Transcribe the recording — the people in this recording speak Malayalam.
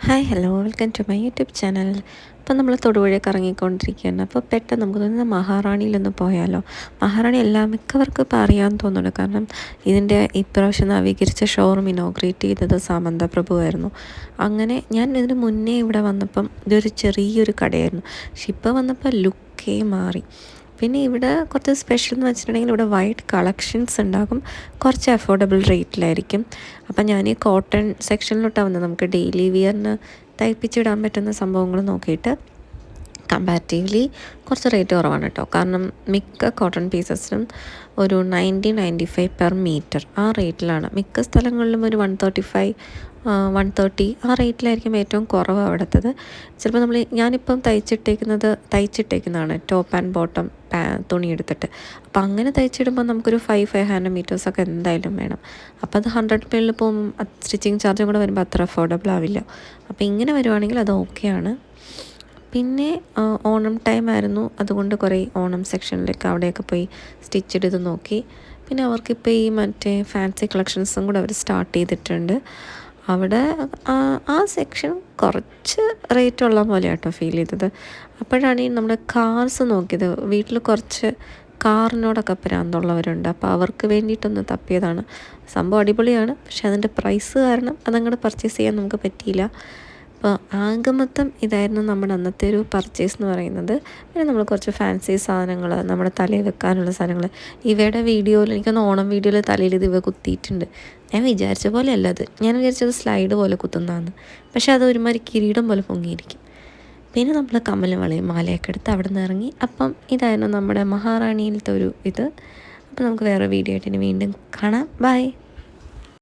Hi hello welcome to my YouTube channel. അപ്പോൾ നമ്മൾ തൊടുപുഴയൊക്കെ ഇറങ്ങിക്കൊണ്ടിരിക്കുകയാണ്. അപ്പോൾ പെട്ടെന്ന് നമുക്ക് തോന്നുന്നത് മഹാറാണിയിലൊന്ന് പോയാലോ. മഹാറാണി മിക്കവർക്കും ഇപ്പോൾ അറിയാമെന്ന് തോന്നുന്നുണ്ട്. കാരണം ഇതിൻ്റെ ഇപ്രാവശ്യം നവീകരിച്ച ഷോറൂം ഇനോഗ്രേറ്റ് ചെയ്തത് സാമന്ത പ്രഭുവായിരുന്നു. അങ്ങനെ ഞാൻ ഇതിന് മുന്നേ ഇവിടെ വന്നപ്പം ഇതൊരു ചെറിയൊരു കടയായിരുന്നു. പക്ഷെ ഇപ്പോൾ വന്നപ്പോൾ ലുക്കേ മാറി. പിന്നെ ഇവിടെ കുറച്ച് സ്പെഷ്യൽ എന്ന് വെച്ചിട്ടുണ്ടെങ്കിൽ ഇവിടെ വൈറ്റ് കളക്ഷൻസ് ഉണ്ടാകും, കുറച്ച് അഫോർഡബിൾ റേറ്റിലായിരിക്കും. അപ്പം ഞാൻ ഈ കോട്ടൺ സെക്ഷനിലോട്ടാണ് വന്നത്. നമുക്ക് ഡെയിലി വിയറിന് തയ്പ്പിച്ചിടാൻ പറ്റുന്ന സംഭവങ്ങൾ നോക്കിയിട്ട് കമ്പാരിറ്റീവ്ലി കുറച്ച് റേറ്റ് കുറവാണ് കേട്ടോ. കാരണം മിക്ക കോട്ടൺ പീസസിനും ഒരു 90-95 പെർ മീറ്റർ ആ റേറ്റിലാണ്. മിക്ക സ്ഥലങ്ങളിലും ഒരു 135 130 ആ റേറ്റിലായിരിക്കും ഏറ്റവും കുറവ് അവിടുത്തത്. ചിലപ്പോൾ ഞാനിപ്പം തയ്ച്ചിട്ടേക്കുന്നതാണ് ടോപ്പ് ആൻഡ് ബോട്ടം തുണി എടുത്തിട്ട്. അപ്പോൾ അങ്ങനെ തയ്ച്ചിടുമ്പോൾ നമുക്കൊരു 500 മീറ്റേഴ്സൊക്കെ എന്തായാലും വേണം. അപ്പോൾ അത് 100 പേരിൽ പോകുമ്പോൾ സ്റ്റിച്ചിങ് ചാർജും കൂടെ വരുമ്പോൾ അത്ര അഫോർഡബിൾ ആവില്ല. അപ്പോൾ ഇങ്ങനെ വരുവാണെങ്കിൽ അത് ഓക്കെയാണ്. പിന്നെ ഓണം ടൈം ആയിരുന്നു, അതുകൊണ്ട് കുറേ ഓണം സെക്ഷനിലേക്ക് അവിടെയൊക്കെ പോയി സ്റ്റിച്ച് ചെയ്ത് നോക്കി. പിന്നെ അവർക്കിപ്പോൾ ഈ മറ്റേ ഫാൻസി കളക്ഷൻസും കൂടെ അവർ സ്റ്റാർട്ട് ചെയ്തിട്ടുണ്ട്. അവിടെ ആ സെക്ഷൻ കുറച്ച് റേറ്റ് ഉള്ള പോലെ കേട്ടോ ഫീൽ ചെയ്തത്. അപ്പോഴാണ് ഈ നമ്മുടെ കാർസ് നോക്കിയത്. വീട്ടിൽ കുറച്ച് കാറിനോടൊക്കെ പ്രാന്തുള്ളവരുണ്ട്. അപ്പോൾ അവർക്ക് വേണ്ടിയിട്ടൊന്ന് തപ്പിയതാണ്. സംഭവം അടിപൊളിയാണ്, പക്ഷെ അതിൻ്റെ പ്രൈസ് കാരണം അതങ്ങോട്ട് പർച്ചേസ് ചെയ്യാൻ നമുക്ക് പറ്റിയില്ല. അപ്പോൾ ആകമൊത്തം ഇതായിരുന്നു നമ്മുടെ അന്നത്തെ ഒരു പർച്ചേസ് എന്ന് പറയുന്നത്. പിന്നെ നമ്മൾ കുറച്ച് ഫാൻസി സാധനങ്ങൾ, നമ്മുടെ തലയിൽ വെക്കാനുള്ള സാധനങ്ങൾ, ഇവയുടെ വീഡിയോയിൽ എനിക്കൊന്ന് ഓണം വീഡിയോയിൽ തലയിൽ ഇത് ഇവ കുത്തിയിട്ടുണ്ട്. ഞാൻ വിചാരിച്ച പോലെ അല്ല അത്. ഞാൻ വിചാരിച്ചത് സ്ലൈഡ് പോലെ കുത്തുന്നതാണ്, പക്ഷേ അത് ഒരുമാതിരി കിരീടം പോലെ പൊങ്ങിയിരിക്കും. പിന്നെ നമ്മൾ കമ്മലും വളയും മാലയൊക്കെ എടുത്ത് അവിടെ നിന്ന് ഇറങ്ങി. അപ്പം ഇതായിരുന്നു നമ്മുടെ മഹാറാണിയിലത്തെ ഒരു ഇത്. അപ്പോൾ നമുക്ക് വേറെ വീഡിയോ ആയിട്ട് ഇനി വീണ്ടും കാണാം. ബൈ.